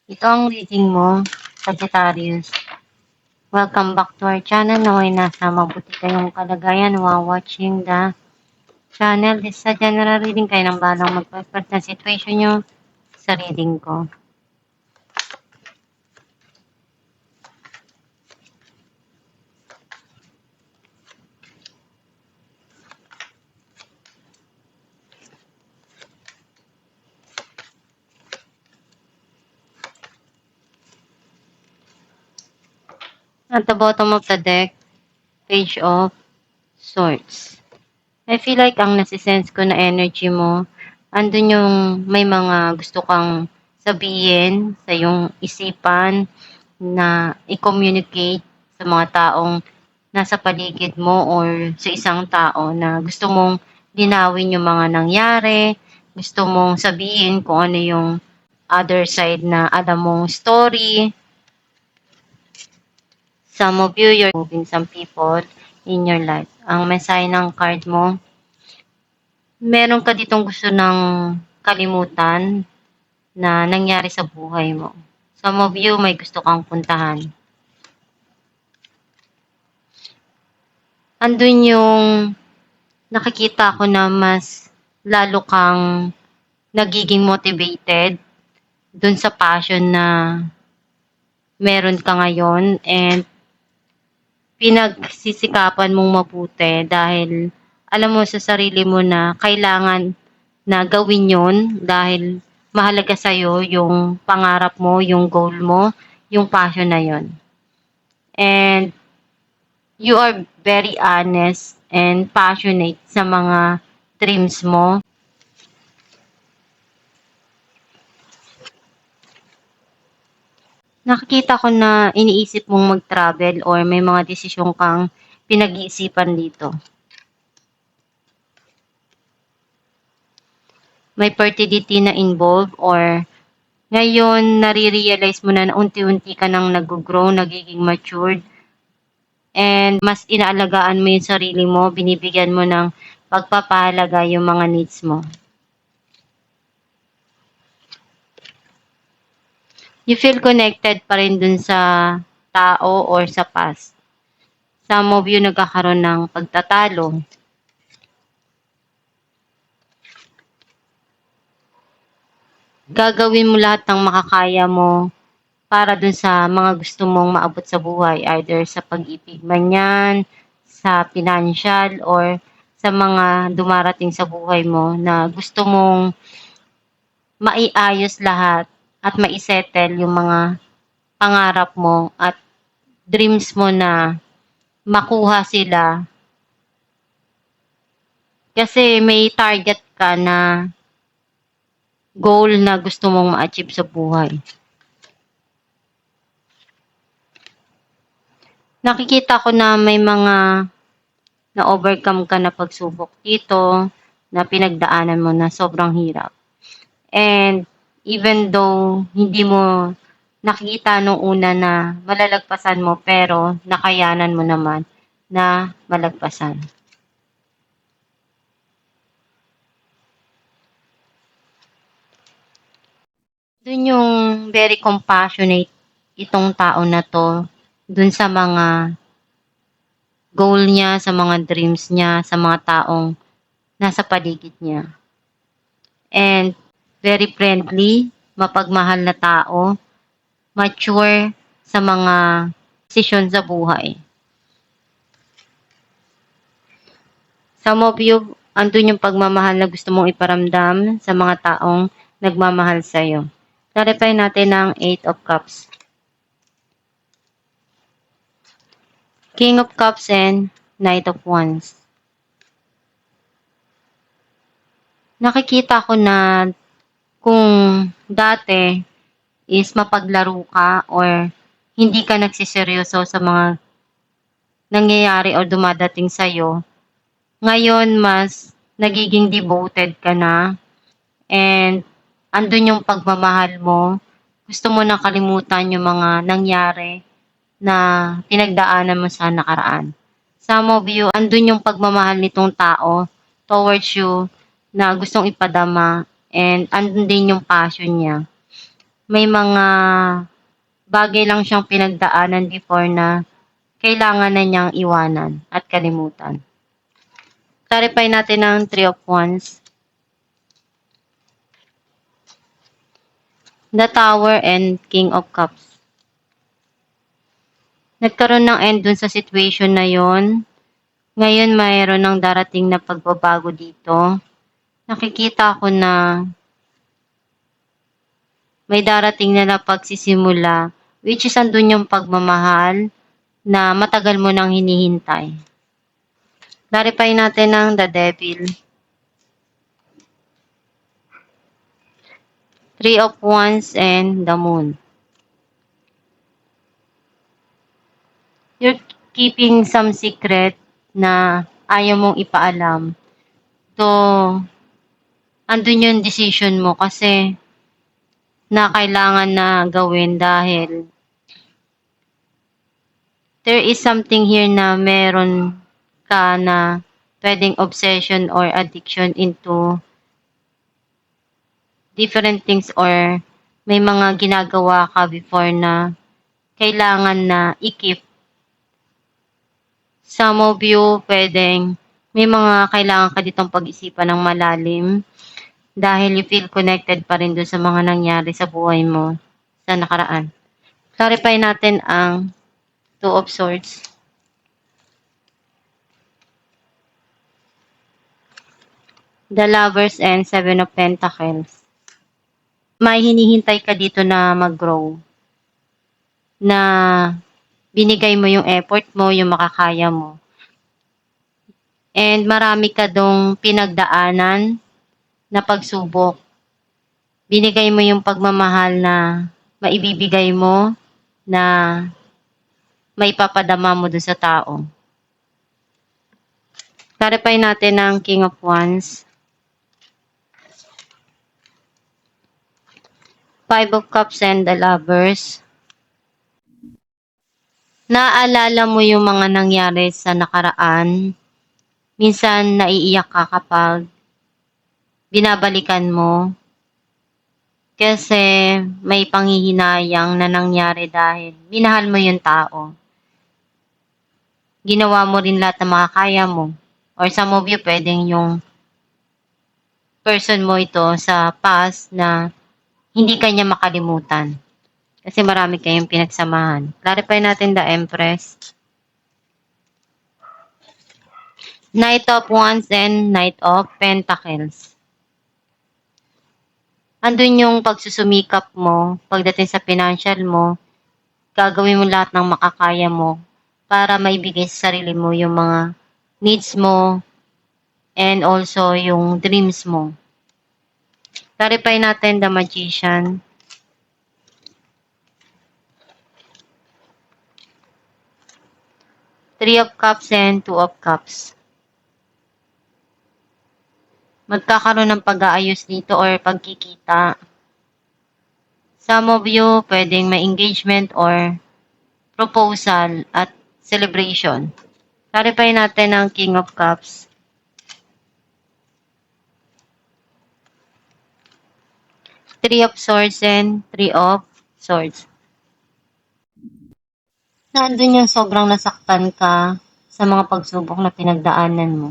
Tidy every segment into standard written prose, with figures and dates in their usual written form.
Ito ang reading mo, Sagittarius. Welcome back to our channel. Naway nasa mabuti kayong kalagayan while watching the channel. This is a general reading. Kayo nang balang magpapart na situation nyo sa reading ko. At the bottom of the deck, Page of Swords. I feel like ang nasisense ko na energy mo, andun yung may mga gusto kang sabihin sa yung isipan na i-communicate sa mga taong nasa paligid mo or sa isang tao na gusto mong linawin yung mga nangyari, gusto mong sabihin kung ano yung other side na alam mong story. Some of you, you're moving some people in your life. Ang mensahe ng card mo, meron ka ditong gusto ng kalimutan na nangyari sa buhay mo. Some of you, may gusto kang puntahan. Andun yung nakikita ko na mas lalo kang nagiging motivated dun sa passion na meron ka ngayon and pinagsisikapan mong mabuti dahil alam mo sa sarili mo na kailangan na gawin yon dahil mahalaga sa'yo yung pangarap mo, yung goal mo, yung passion na yon. And you are very honest and passionate sa mga dreams mo. Nakikita ko na iniisip mong mag-travel or may mga desisyon kang pinag-iisipan dito. May fertility na involved or ngayon nare-realize mo na unti-unti ka nang nag-grow, nagiging matured, and mas inaalagaan mo yung sarili mo, binibigyan mo ng pagpapahalaga yung mga needs mo. You feel connected pa rin dun sa tao or sa past. Some of you nagkakaroon ng pagtatalo. Gagawin mo lahat ng makakaya mo para dun sa mga gusto mong maabot sa buhay. Either sa pag-ibig man yan, sa financial, or sa mga dumarating sa buhay mo na gusto mong maiayos lahat at maisettle yung mga pangarap mo at dreams mo na makuha sila. Kasi may target ka na goal na gusto mong ma-achieve sa buhay. Nakikita ko na may mga na-overcome ka na pagsubok dito, na pinagdaanan mo na sobrang hirap. And even though hindi mo nakikita nung una na malalagpasan mo, pero nakayanan mo naman na malagpasan. Dun yung very compassionate itong tao na to, dun sa mga goal niya, sa mga dreams niya, sa mga taong nasa paligid niya. And very friendly, mapagmahal na tao, mature sa mga desisyon sa buhay. Some of you, andun yung pagmamahal na gusto mong iparamdam sa mga taong nagmamahal sa'yo. Clarify natin ang 8 of Cups. King of Cups and Knight of Wands. Nakikita ko na kung dati is mapaglaro ka or hindi ka nagsiseryoso sa mga nangyayari o dumadating sa'yo, ngayon mas nagiging devoted ka na and andun yung pagmamahal mo. Gusto mo na kalimutan yung mga nangyari na pinagdaanan mo sa nakaraan. Some of you, andun yung pagmamahal nitong tao towards you na gustong ipadama and andun din yung passion niya. may mga bagay lang siyang pinagdaanan before na kailangan na niyang iwanan at kalimutan. Clarify natin ang Three of Wands. The Tower and King of Cups. Nagkaroon ng end dun sa situation na yon. Ngayon mayroon ng darating na pagbabago dito. Nakikita ko na may darating na pagsisimula, which is andun yung pagmamahal na matagal mo nang hinihintay. Clarify natin ang The Devil. Three of Wands and the Moon. You're keeping some secret na ayaw mong ipaalam. So, andun yung decision mo kasi na kailangan na gawin dahil there is something here na meron ka na pwedeng obsession or addiction into different things or may mga ginagawa ka before na kailangan na i-keep. Some of you, pwedeng may mga kailangan ka ditong pag-isipan ng malalim dahil you feel connected pa rin doon sa mga nangyari sa buhay mo sa nakaraan. Clarify natin ang Two of Swords. The Lovers and Seven of Pentacles. May hinihintay ka dito na mag-grow. Na binigay mo yung effort mo, yung makakaya mo. And marami ka dong pinagdaanan na pagsubok. Binigay mo yung pagmamahal na maibibigay mo na maipapadama mo doon sa tao. Clarify natin ang King of Wands. Five of Cups and the Lovers. Naalala mo yung mga nangyari sa nakaraan. Minsan naiiyak ka kapag binabalikan mo. Kasi may panghihinayang na nangyari dahil minahal mo yung tao. Ginawa mo rin lahat ng makakaya mo. Or some of you, pwedeng yung person mo ito sa past na hindi kanya makalimutan. Kasi marami kayong pinagsamahan. Clarify natin the Empress. Knight of Wands and Knight of Pentacles. Andun yung pagsusumikap mo, pagdating sa financial mo, gagawin mo lahat ng makakaya mo para maibigay sa sarili mo yung mga needs mo and also yung dreams mo. Clarify natin the Magician. Three of Cups and Two of Cups. Magkakaroon ng pag-aayos dito or pagkikita. Some of you, pwedeng may engagement or proposal at celebration. Clarify natin ang King of Cups. Three of Swords and Three of Swords. Nandun yung sobrang nasaktan ka sa mga pagsubok na pinagdaanan mo.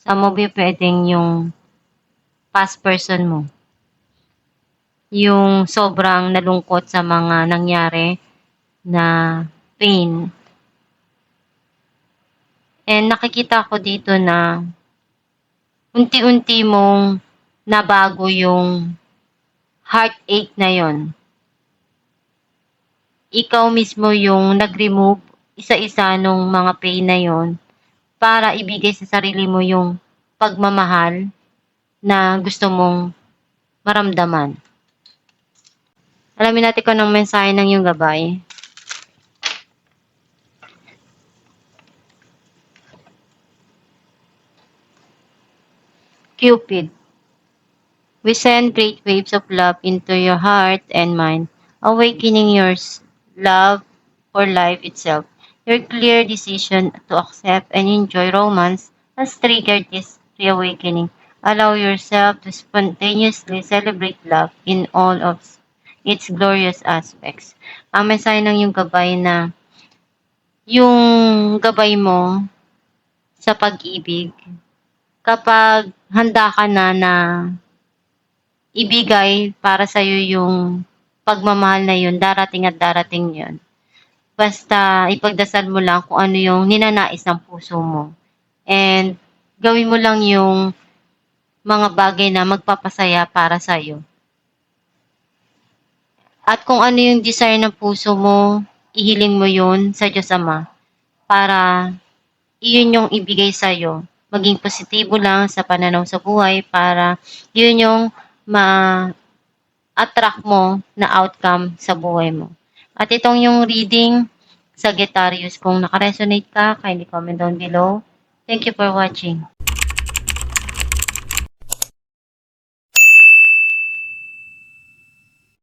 Some of you, pwedeng yung past person mo. Yung sobrang nalungkot sa mga nangyari na pain. And nakikita ko dito na unti-unti mong nabago yung heartache na yon. Ikaw mismo yung nag-remove isa-isa nung mga pain na yon para ibigay sa sarili mo yung pagmamahal na gusto mong maramdaman. Alamin natin kung anong mensahe ng iyong gabay. Cupid. We send great waves of love into your heart and mind, awakening your love for life itself. Your clear decision to accept and enjoy romance has triggered this reawakening. Allow yourself to spontaneously celebrate love in all of its glorious aspects. Ang mensahe ng yung gabay na yung gabay mo sa pag-ibig, kapag handa ka na ibigay para sa'yo yung pagmamahal na yun, darating at darating yun. Basta ipagdasal mo lang kung ano yung ninanais ng puso mo. And gawin mo lang yung mga bagay na magpapasaya para sa'yo. At kung ano yung desire ng puso mo, ihiling mo yun sa Diyos Ama para iyon yung ibigay sa'yo. Maging positibo lang sa pananaw sa buhay para yun yung ma-attract mo na outcome sa buhay mo. At itong yung reading, Sagittarius, kung nakaresonate ka, kindly comment down below. Thank you for watching.